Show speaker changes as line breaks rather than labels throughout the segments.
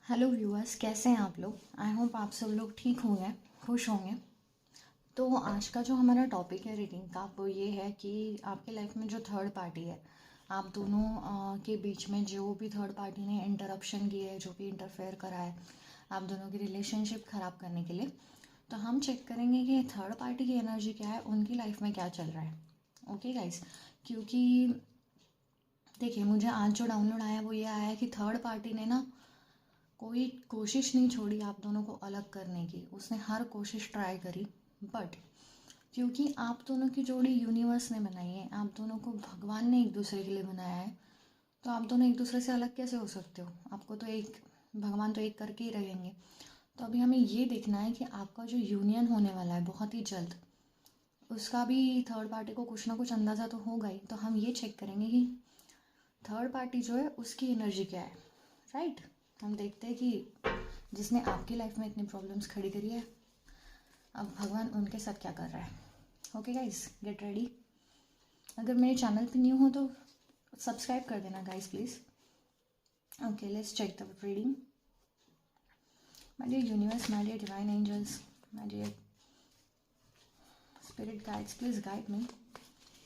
Hello viewers, कैसे हैं आप लोग। आई होप आप सब लोग ठीक होंगे, खुश होंगे। तो आज का जो हमारा टॉपिक है रीडिंग का वो ये है कि आपके लाइफ में जो थर्ड पार्टी है, आप दोनों के बीच में जो भी थर्ड पार्टी ने इंटरप्शन की है, जो भी इंटरफेयर करा है आप दोनों की रिलेशनशिप ख़राब करने के लिए, तो हम चेक करेंगे कि थर्ड पार्टी की एनर्जी क्या है, उनकी लाइफ में क्या चल रहा है। ओके गाइस, क्योंकि देखिए मुझे आज जो डाउनलोड आया वो ये आया है कि थर्ड पार्टी ने ना कोई कोशिश नहीं छोड़ी आप दोनों को अलग करने की। उसने हर कोशिश ट्राई करी, बट क्योंकि आप दोनों की जोड़ी यूनिवर्स ने बनाई है, आप दोनों को भगवान ने एक दूसरे के लिए बनाया है, तो आप दोनों एक दूसरे से अलग कैसे हो सकते हो। आपको तो एक भगवान तो एक करके ही रहेंगे। तो अभी हमें ये देखना है कि आपका जो यूनियन होने वाला है बहुत ही जल्द, उसका भी थर्ड पार्टी को कुछ ना कुछ अंदाज़ा तो होगा ही। तो हम ये चेक करेंगे कि थर्ड पार्टी जो है उसकी एनर्जी क्या है, राइट। हम देखते हैं कि जिसने आपकी लाइफ में इतनी प्रॉब्लम्स खड़ी करी है, अब भगवान उनके साथ क्या कर रहा है। Okay guys, get ready. अगर मेरे चैनल पे न्यू हो तो सब्सक्राइब कर देना guys please. Okay, let's check the reading. My dear universe, my dear divine angels, my dear spirit guides, please guide me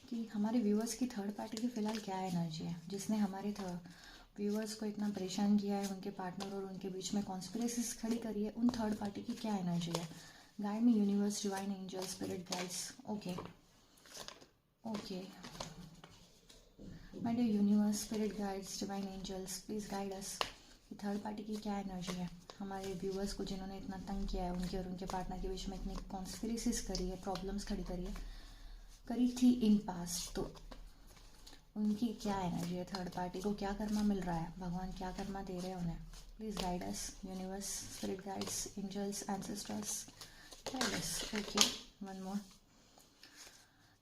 कि हमारे व्यूअर्स की थर्ड पार्टी की फ़िलहाल क्या एनर्जी है, जिसने हमारे व्यूअर्स को इतना परेशान किया है, उनके पार्टनर और उनके बीच में कॉन्स्पिरेसीज खड़ी करी है। उन थर्ड पार्टी की क्या एनर्जी है। Guide me universe, divine angel, spirit guides. Okay okay, my dear universe, spirit guides, divine angels, please guide us कि थर्ड पार्टी की क्या एनर्जी है हमारे व्यूअर्स को, जिन्होंने इतना तंग किया है, उनके और उनके पार्टनर के बीच में इतनी कॉन्स्पिरेसीज करी है, प्रॉब्लम्स खड़ी करी थी इन पास्ट। तो उनकी क्या एनर्जी है, थर्ड पार्टी को क्या कर्मा मिल रहा है, भगवान क्या कर्मा दे रहे हैं उन्हें। Please guide us universe, spirit guides, angels, ancestors, guide us. Okay, one more.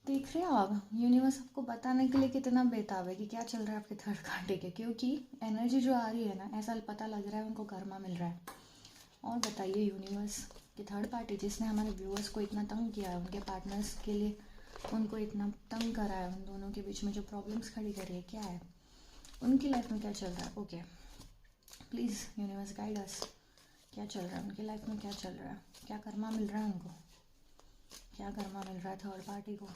देख रहे हो आप, यूनिवर्स आपको बताने के लिए कितना बेताब है कि क्या चल रहा है आपके थर्ड पार्टी के, क्योंकि एनर्जी जो आ रही है ना, ऐसा पता लग रहा है उनको कर्मा मिल रहा है। और बताइए यूनिवर्स कि थर्ड पार्टी जिसने हमारे व्यूअर्स को इतना तंग किया है, उनके पार्टनर्स के लिए उनको इतना तंग करा है, उन दोनों के बीच में जो प्रॉब्लम्स खड़ी करी है, क्या है उनकी लाइफ में, क्या चल रहा है। Okay, please universe guide us, क्या चल रहा है उनकी लाइफ में, क्या चल रहा है, क्या कर्मा मिल रहा है उनको, क्या कर्मा मिल रहा है थर्ड पार्टी को।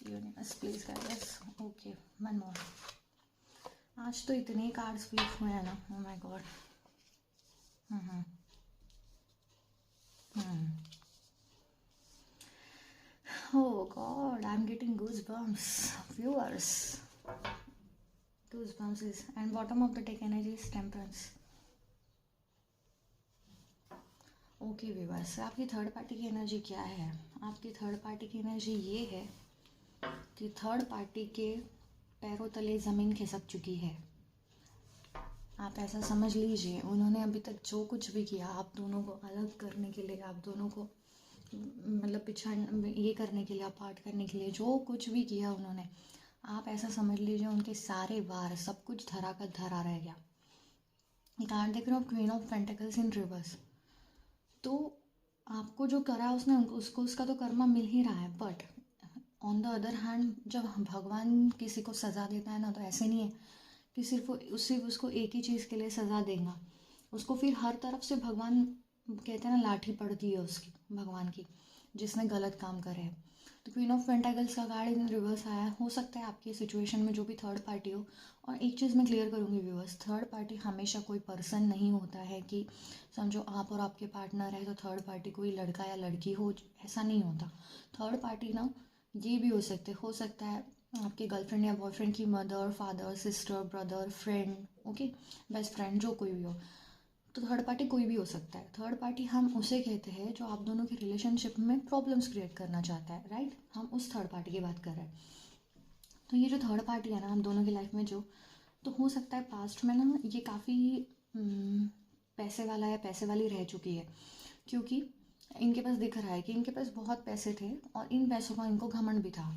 Universe please guide us. Okay, one मोर। आज तो इतने कार्ड्स फ्लिप हुए हैं ना, oh my God. Hmm hmm Oh God, I'm getting goosebumps. Viewers, goosebumps is, and bottom of the deck energy is temperance. Okay viewers, आपकी third party की energy क्या है। आपकी थर्ड पार्टी की एनर्जी ये है कि थर्ड पार्टी के पैरों तले ज़मीन खिसक चुकी है। आप ऐसा समझ लीजिए, उन्होंने अभी तक जो कुछ भी किया आप दोनों को अलग करने के लिए, आप दोनों को मतलब पिछाड़ ये करने के लिए, अपार्ट करने के लिए जो कुछ भी किया उन्होंने, आप ऐसा समझ लीजिए उनके सारे वार सब कुछ धरा का धरा रह गया। कार्ड देख रहे हो, queen of pentacles in reverse. तो आपको जो करा उसने, उसको उसका तो कर्मा मिल ही रहा है, but on the other hand जब भगवान किसी को सज़ा देता है ना, तो ऐसे नहीं है कि सिर्फ उसको एक ही चीज़ के लिए सज़ा देगा, उसको फिर हर तरफ से भगवान कहते हैं ना, लाठी पड़ती है उसकी, भगवान की, जिसने गलत काम करे है। तो क्वीन ऑफ पेंटाकल्स का कार्ड इन रिवर्स आया। हो सकता है आपकी सिचुएशन में जो भी थर्ड पार्टी हो, और एक चीज़ मैं क्लियर करूँगी व्यूअर्स, थर्ड पार्टी हमेशा कोई पर्सन नहीं होता है कि समझो आप और आपके पार्टनर है तो थर्ड पार्टी कोई लड़का या लड़की हो, ऐसा नहीं होता। थर्ड पार्टी ना ये भी हो सकता है आपके गर्लफ्रेंड या बॉयफ्रेंड की mother, father, sister, brother, friend, okay, best friend, जो कोई भी हो। तो थर्ड पार्टी कोई भी हो सकता है। थर्ड पार्टी हम उसे कहते हैं जो आप दोनों की रिलेशनशिप में प्रॉब्लम्स क्रिएट करना चाहता है, राइट। हम उस थर्ड पार्टी की बात कर रहे हैं। तो ये जो थर्ड पार्टी है ना हम दोनों की लाइफ में जो, तो हो सकता है पास्ट में ना ये काफ़ी पैसे वाला या पैसे वाली रह चुकी है, क्योंकि इनके पास दिख रहा है कि इनके पास बहुत पैसे थे और इन पैसों का इनको घमंड भी था।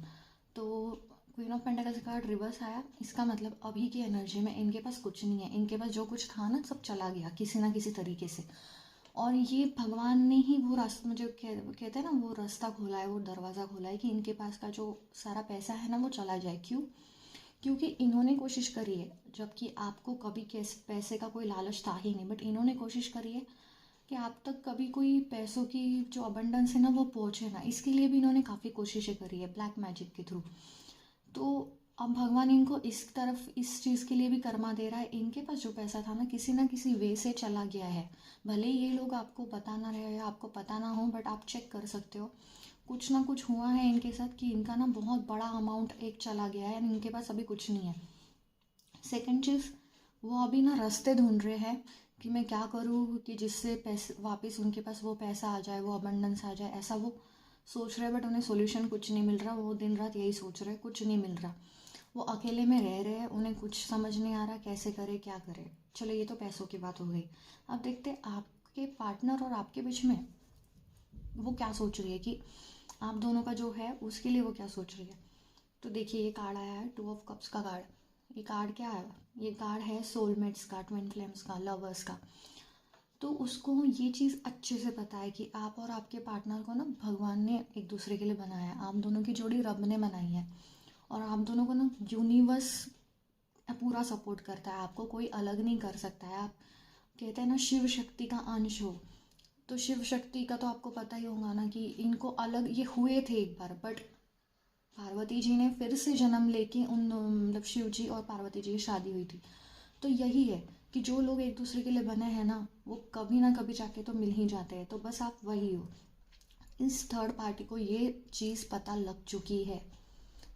तो क्वीन ऑफ पेंटाकल्स का कार्ड रिवर्स आया, इसका मतलब अभी की एनर्जी में इनके पास कुछ नहीं है, इनके पास जो कुछ था ना सब चला गया किसी ना किसी तरीके से। और ये भगवान ने ही वो रास्ता, मुझे कहते हैं ना, वो रास्ता खोला है, वो दरवाज़ा खोला है कि इनके पास का जो सारा पैसा है ना वो चला जाए। क्यों? क्योंकि इन्होंने कोशिश करी है, जबकि आपको कभी कैसे पैसे का कोई लालच था ही नहीं, बट इन्होंने कोशिश करी है कि आप तक कभी कोई पैसों की जो अबंडेंस है ना वो पहुँचे ना। इसके लिए भी इन्होंने काफ़ी कोशिशें करी है ब्लैक मैजिक के थ्रू। तो अब भगवान इनको इस तरफ इस चीज़ के लिए भी कर्मा दे रहा है। इनके पास जो पैसा था ना किसी वे से चला गया है। भले ये लोग आपको पता ना रहे या आपको पता ना हो, बट आप चेक कर सकते हो कुछ ना कुछ हुआ है इनके साथ कि इनका ना बहुत बड़ा अमाउंट एक चला गया है एंड इनके पास अभी कुछ नहीं है। सेकंड चीज़, वो अभी ना रास्ते ढूंढ रहे हैं कि मैं क्या करूँ कि जिससे पैसे वापस उनके पास वो पैसा आ जाए, वो अबंडेंस आ जाए, ऐसा वो सोच रहे हैं। बट उन्हें सोल्यूशन कुछ नहीं मिल रहा। वो दिन रात यही सोच रहे हैं, कुछ नहीं मिल रहा। वो अकेले में रह रहे हैं, उन्हें कुछ समझ नहीं आ रहा कैसे करे क्या करे। चलो ये तो पैसों की बात हो गई। अब देखते हैं आपके पार्टनर और आपके बीच में वो क्या सोच रही है, कि आप दोनों का जो है उसके लिए वो क्या सोच रही है। तो देखिए ये कार्ड आया है 2 ऑफ कप्स का कार्ड। ये कार्ड क्या है? ये कार्ड है सोलमेट्स का, ट्विन फ्लेम्स का, लवर्स का। तो उसको ये चीज़ अच्छे से पता है कि आप और आपके पार्टनर को ना भगवान ने एक दूसरे के लिए बनाया है। आप दोनों की जोड़ी रब ने बनाई है और आप दोनों को ना यूनिवर्स पूरा सपोर्ट करता है। आपको कोई अलग नहीं कर सकता है। आप कहते हैं ना शिव शक्ति का अंश हो, तो शिव शक्ति का तो आपको पता ही होगा ना कि इनको अलग ये हुए थे एक बार, बट पार्वती जी ने फिर से जन्म लेके उन मतलब शिव जी और पार्वती जी की शादी हुई थी। तो यही है कि जो लोग एक दूसरे के लिए बने हैं ना वो कभी ना कभी जाके तो मिल ही जाते हैं। तो बस आप वही हो। इस थर्ड पार्टी को ये चीज़ पता लग चुकी है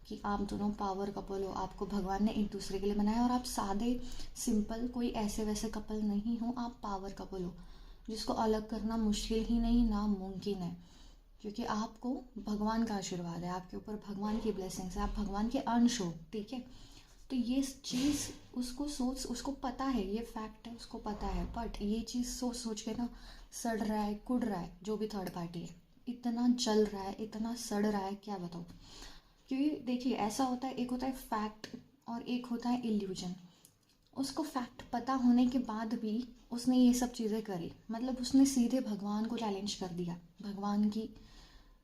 कि आप दोनों पावर कपल हो। आपको भगवान ने एक दूसरे के लिए बनाया और आप सादे सिंपल कोई ऐसे वैसे कपल नहीं हो। आप पावर कपल हो जिसको अलग करना मुश्किल ही नहीं नामुमकिन है, क्योंकि आपको भगवान का आशीर्वाद है, आपके ऊपर भगवान की ब्लेसिंग्स है, आप भगवान के अंश हो। ठीक है, तो ये चीज़ उसको पता है, ये फैक्ट है, उसको पता है। बट ये चीज़ सोच सोच के ना सड़ रहा है, कुड़ रहा है। जो भी थर्ड पार्टी है इतना जल रहा है, इतना सड़ रहा है, क्या बताऊँ। क्योंकि देखिए ऐसा होता है, एक होता है फैक्ट और एक होता है इल्यूजन। उसको फैक्ट पता होने के बाद भी उसने ये सब चीज़ें करी, मतलब उसने सीधे भगवान को चैलेंज कर दिया, भगवान की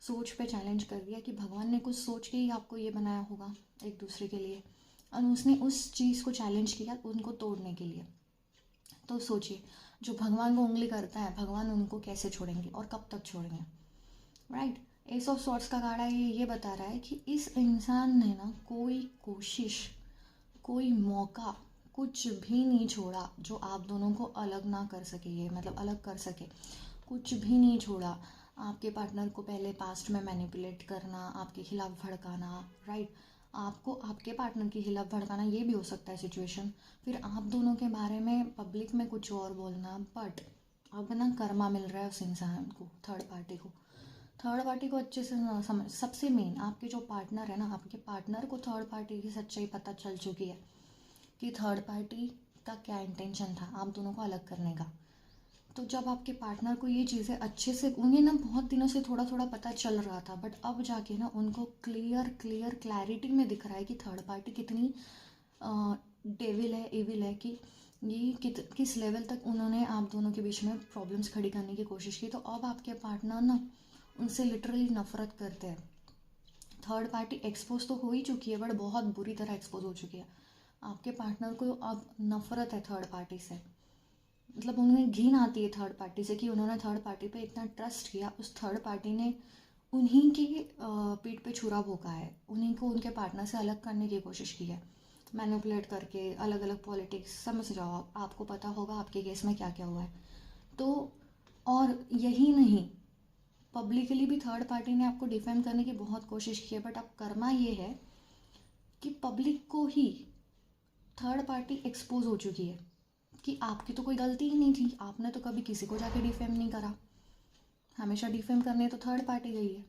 सोच पे चैलेंज कर दिया कि भगवान ने कुछ सोच के ही आपको ये बनाया होगा एक दूसरे के लिए, और उसने उस चीज़ को चैलेंज किया उनको तोड़ने के लिए। तो सोचिए, जो भगवान को उंगली करता है भगवान उनको कैसे छोड़ेंगे और कब तक छोड़ेंगे, राइट। एस ऑफ सॉर्ट्स का कार्ड है, ये बता रहा है कि इस इंसान ने ना कोई कोशिश, कोई मौका कुछ भी नहीं छोड़ा जो आप दोनों को अलग ना कर सके, ये मतलब अलग कर सके, कुछ भी नहीं छोड़ा। आपके पार्टनर को पहले पास्ट में मैनिपुलेट करना, आपके खिलाफ भड़काना, राइट। आपको आपके पार्टनर के खिलाफ भड़काना, ये भी हो सकता है सिचुएशन। फिर आप दोनों के बारे में पब्लिक में कुछ और बोलना। बट अब ना कर्मा मिल रहा है उस इंसान को, थर्ड पार्टी को अच्छे से समझ। सबसे मेन आपके जो पार्टनर है ना, आपके पार्टनर को थर्ड पार्टी की सच्चाई पता चल चुकी है कि थर्ड पार्टी का क्या इंटेंशन था आप दोनों को अलग करने का। तो जब आपके पार्टनर को ये चीज़ें अच्छे से, उन्हें ना बहुत दिनों से थोड़ा थोड़ा पता चल रहा था, बट अब जाके ना उनको क्लैरिटी में दिख रहा है कि थर्ड पार्टी कितनी डेविल है, एविल है, कि ये किस लेवल तक उन्होंने आप दोनों के बीच में प्रॉब्लम्स खड़ी करने की कोशिश की। तो अब आपके पार्टनर ना उनसे लिटरली नफरत करते हैं। थर्ड पार्टी एक्सपोज तो हो ही चुकी है, बट बहुत बुरी तरह एक्सपोज हो चुकी है। आपके पार्टनर को अब नफरत है थर्ड पार्टी से, मतलब उन्हें घिन आती है थर्ड पार्टी से कि उन्होंने थर्ड पार्टी पे इतना ट्रस्ट किया, उस थर्ड पार्टी ने उन्हीं की पीठ पे छुरा भोंका है, उन्हीं को उनके पार्टनर से अलग करने की कोशिश की है, मैनिपुलेट करके, अलग अलग पॉलिटिक्स, समझ जाओ आप, आपको पता होगा आपके केस में क्या क्या हुआ है। तो और यही नहीं, पब्लिकली भी थर्ड पार्टी ने आपको डिफेम करने की बहुत कोशिश की है, बट अब कर्मा ये है कि पब्लिक को ही थर्ड पार्टी एक्सपोज हो चुकी है कि आपकी तो कोई गलती ही नहीं थी, आपने तो कभी किसी को जाके डिफेम नहीं करा, हमेशा डिफेम करने तो थर्ड पार्टी गई है।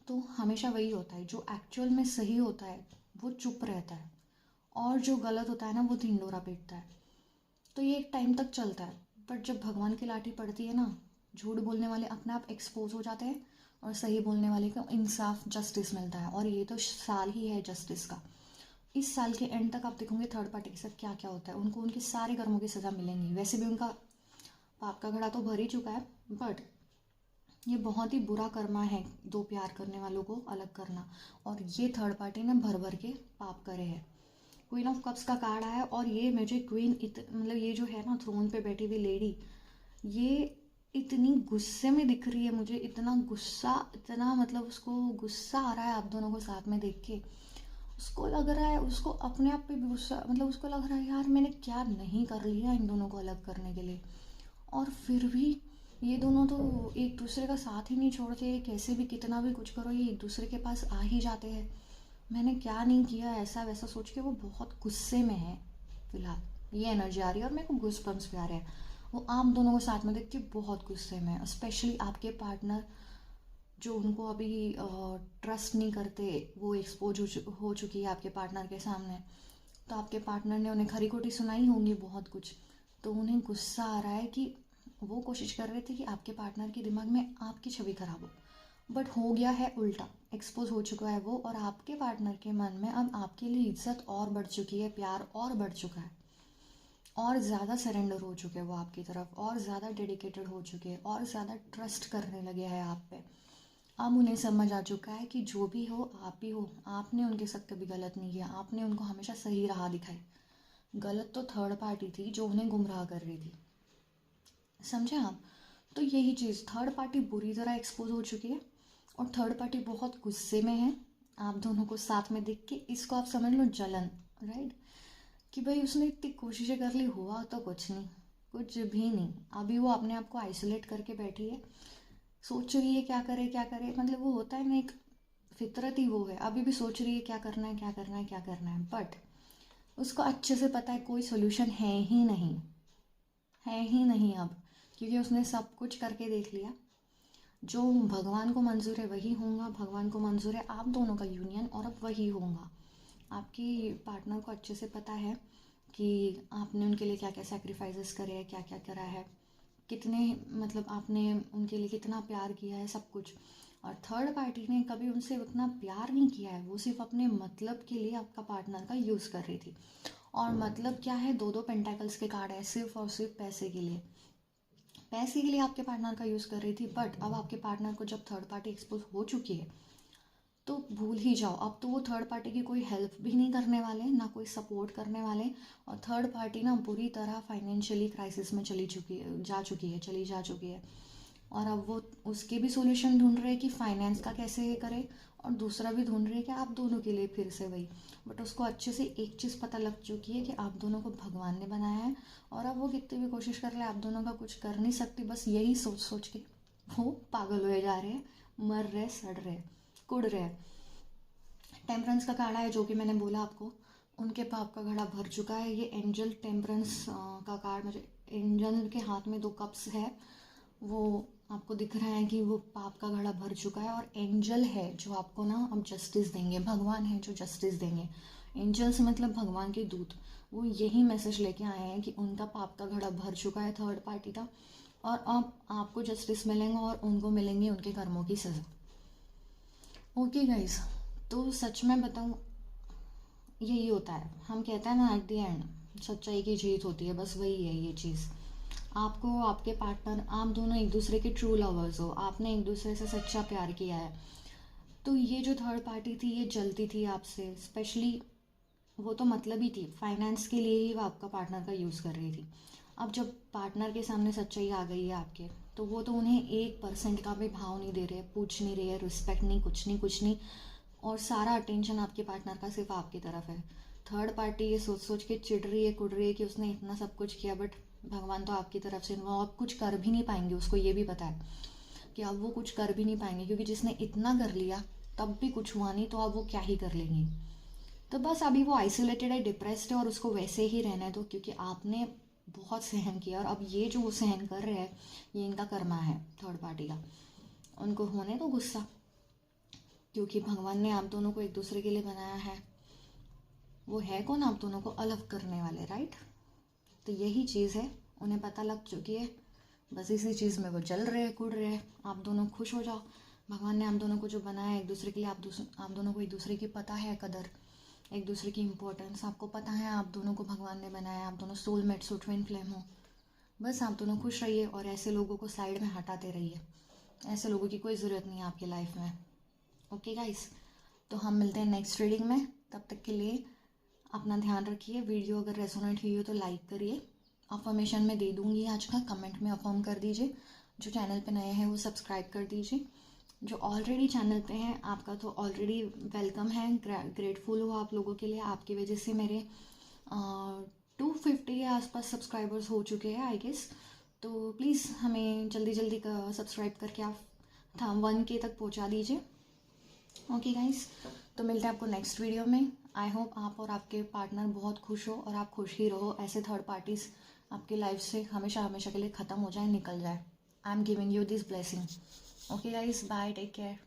तो हमेशा वही होता है, जो एक्चुअल में सही होता है वो चुप रहता है और जो गलत होता है ना वो ढिंडोरा पीटता है। तो ये एक टाइम तक चलता है, बट जब भगवान की लाठी पड़ती है ना, झूठ बोलने वाले अपने आप एक्सपोज हो जाते हैं और सही बोलने वाले को इंसाफ, जस्टिस मिलता है। और ये तो साल ही है जस्टिस का। इस साल के एंड तक आप देखोगे थर्ड पार्टी के साथ क्या क्या होता है, उनको उनके सारे कर्मों की सज़ा मिलेंगी। वैसे भी उनका पाप का घड़ा तो भर ही चुका है, बट ये बहुत ही बुरा कर्मा है दो प्यार करने वालों को अलग करना, और ये थर्ड पार्टी ने भर भर के पाप करे हैं। क्वीन ऑफ कप्स का कार्ड आया और ये मुझे क्वीन मतलब ये जो है ना थ्रोन पे बैठी हुई लेडी, ये इतनी गुस्से में दिख रही है मुझे, इतना गुस्सा, इतना मतलब उसको गुस्सा आ रहा है आप दोनों को साथ में देख के। उसको लग रहा है, उसको अपने आप पे भी गुस्सा, मतलब उसको लग रहा है यार मैंने क्या नहीं कर लिया इन दोनों को अलग करने के लिए। और फिर भी ये दोनों तो एक दूसरे का साथ ही नहीं छोड़ते, कैसे भी कितना भी कुछ करो ये एक दूसरे के पास आ ही जाते हैं। मैंने क्या नहीं किया ऐसा वैसा सोच के वो बहुत गुस्से में है फिलहाल, ये एनर्जी आ रही है और मेरे को गूज़बम्प्स भी आ रहे हैं। वो आप दोनों को साथ में देख के बहुत गुस्से में है, स्पेशली आपके पार्टनर जो उनको अभी ट्रस्ट नहीं करते, वो एक्सपोज हो चुकी है आपके पार्टनर के सामने। तो आपके पार्टनर ने उन्हें खरी खोटी सुनाई होंगी बहुत कुछ, तो उन्हें गुस्सा आ रहा है कि वो कोशिश कर रहे थे कि आपके पार्टनर के दिमाग में आपकी छवि खराब हो, बट हो गया है उल्टा, एक्सपोज हो चुका है वो। और आपके पार्टनर के मन में अब आपके लिए इज्जत और बढ़ चुकी है, प्यार और बढ़ चुका है, और ज़्यादा सरेंडर हो चुके हैं वो आपकी तरफ, और ज़्यादा डेडिकेटेड हो चुके हैं, और ज़्यादा ट्रस्ट करने लगे हैं आप पे। अब उन्हें समझ आ चुका है कि जो भी हो आप ही हो, आपने उनके साथ कभी गलत नहीं किया, आपने उनको हमेशा सही राह दिखाई। गलत तो थर्ड पार्टी थी जो उन्हें गुमराह कर रही थी, समझे आप। तो यही चीज़, थर्ड पार्टी बुरी तरह एक्सपोज हो चुकी है और थर्ड पार्टी बहुत गुस्से में है आप दोनों को साथ में देख के। इसको आप समझ लो जलन, राइट, कि भाई उसने इतनी कोशिशें कर ली, हुआ तो कुछ नहीं, कुछ भी नहीं। अभी वो अपने आप को आइसोलेट करके बैठी है, सोच रही है क्या करे क्या करे, मतलब वो होता है ना एक फितरत ही वो है, अभी भी सोच रही है क्या करना है क्या करना है क्या करना है। बट उसको अच्छे से पता है कोई सोल्यूशन है ही नहीं, है ही नहीं अब, क्योंकि उसने सब कुछ करके देख लिया। जो भगवान को मंजूर है वही होगा, भगवान को मंजूर है आप दोनों का यूनियन और अब वही होगा। आपकी पार्टनर को अच्छे से पता है कि आपने उनके लिए क्या क्या सेक्रीफाइसेस करे हैं, क्या क्या करा है, कितने मतलब आपने उनके लिए कितना प्यार किया है, सब कुछ। और थर्ड पार्टी ने कभी उनसे उतना प्यार नहीं किया है, वो सिर्फ अपने मतलब के लिए आपका पार्टनर का यूज़ कर रही थी। और मतलब क्या है, दो दो पेंटाकल्स के कार्ड है, सिर्फ और सिर्फ पैसे के लिए, पैसे के लिए आपके पार्टनर का यूज़ कर रही थी। बट अब आपके पार्टनर को जब थर्ड पार्टी एक्सपोज हो चुकी है तो भूल ही जाओ, अब तो वो थर्ड पार्टी की कोई हेल्प भी नहीं करने वाले, ना कोई सपोर्ट करने वाले। और थर्ड पार्टी ना बुरी तरह फाइनेंशियली क्राइसिस में चली जा चुकी है। और अब वो उसके भी सोल्यूशन ढूंढ रहे हैं कि फाइनेंस का कैसे करे, और दूसरा भी ढूंढ रहे हैं कि आप दोनों के लिए फिर से वही। बट उसको अच्छे से एक चीज़ पता लग चुकी है कि आप दोनों को भगवान ने बनाया है, और अब वो कितनी भी कोशिश कर ले आप दोनों का कुछ कर नहीं सकती। बस यही सोच सोच के वो पागल हुए जा रहे हैं, मर रहे, सड़ रहे, कुड़ रहे। टेम्परेंस का कार्ड है जो कि मैंने बोला आपको, उनके पाप का घड़ा भर चुका है। ये एंजल टेम्परेंस का कार्ड, मुझे एंजल के हाथ में दो कप्स है, वो आपको दिख रहा है कि वो पाप का घड़ा भर चुका है। और एंजल है जो आपको ना अब जस्टिस देंगे, भगवान है जो जस्टिस देंगे। एंजल्स मतलब भगवान के दूत, वो यही मैसेज लेके आए हैं कि उनका पाप का घड़ा भर चुका है थर्ड पार्टी का, और अब आपको जस्टिस मिलेंगे और उनको मिलेंगी उनके कर्मों की सज़ा। ओके गाइस, तो सच में बताऊँ यही होता है, हम कहते हैं ना एट द एंड सच्चाई की जीत होती है, बस वही है ये चीज़। आपको आपके पार्टनर, आप दोनों एक दूसरे के ट्रू लवर्स हो, आपने एक दूसरे से सच्चा प्यार किया है। तो ये जो थर्ड पार्टी थी ये जलती थी आपसे, स्पेशली वो तो मतलब ही थी, फाइनेंस के लिए ही वो आपका पार्टनर का यूज़ कर रही थी। अब जब पार्टनर के सामने सच्चाई आ गई है आपके, तो वो तो उन्हें 1% का भी भाव नहीं दे रहे, पूछ नहीं रहे, रिस्पेक्ट नहीं, कुछ नहीं कुछ नहीं। और सारा अटेंशन आपके पार्टनर का सिर्फ आपकी तरफ है। थर्ड पार्टी ये सोच सोच के चिढ़ रही है, कुड़ रही है कि उसने इतना सब कुछ किया, बट भगवान तो आपकी तरफ से, वो अब कुछ कर भी नहीं पाएंगे, उसको ये भी पता है कि अब वो कुछ कर भी नहीं पाएंगे, क्योंकि जिसने इतना कर लिया तब भी कुछ हुआ नहीं, तो अब वो क्या ही कर लेंगे। तो बस अभी वो आइसोलेटेड है, डिप्रेस्ड है, और उसको वैसे ही रहने दो, क्योंकि आपने बहुत सहन किया, और अब ये जो वो सहन कर रहे हैं ये इनका कर्मा है थर्ड पार्टी का। उनको होने दो गुस्सा, क्योंकि भगवान ने आप दोनों को एक दूसरे के लिए बनाया है। वो है कौन, आप दोनों को अलग करने वाले, राइट। तो यही चीज़ है, उन्हें पता लग चुकी है, बस इसी चीज़ में वो जल रहे हैं, कुड़ रहे हैं। आप दोनों खुश हो जाओ, भगवान ने आप दोनों को जो बनाया है एक दूसरे के लिए, आप दोनों को एक दूसरे की पता है कदर, एक दूसरे की इम्पोर्टेंस आपको पता है, आप दोनों को भगवान ने बनाया, आप दोनों सोलमेट्स हो, ट्विन फ्लेम हो। बस आप दोनों खुश रहिए और ऐसे लोगों को साइड में हटाते रहिए, ऐसे लोगों की कोई ज़रूरत नहीं है आपकी लाइफ में। ओके गाइस, तो हम मिलते हैं नेक्स्ट रीडिंग में, तब तक के लिए अपना ध्यान रखिए। वीडियो अगर रेजोनेट हुई हो तो लाइक करिए। अफर्मेशन में दे दूँगी आज का, कमेंट में अफर्म कर दीजिए। जो चैनल पे नए हैं वो सब्सक्राइब कर दीजिए। जो ऑलरेडी चैनल पे हैं आपका तो ऑलरेडी वेलकम है, ग्रेटफुल हो आप लोगों के लिए। आपकी वजह से मेरे 250 के आसपास सब्सक्राइबर्स हो चुके हैं आई गेस। तो प्लीज़ हमें जल्दी जल्दी सब्सक्राइब करके आप 1K तक पहुंचा दीजिए। ओके गाइस, तो मिलते हैं आपको नेक्स्ट वीडियो में। आई होप आप और आपके पार्टनर बहुत खुश हो और आप खुश ही रहो। ऐसे थर्ड पार्टीज़ आपकी लाइफ से हमेशा हमेशा के लिए ख़त्म हो जाए, निकल जाए। I am giving you this blessing. Okay guys, bye, take care.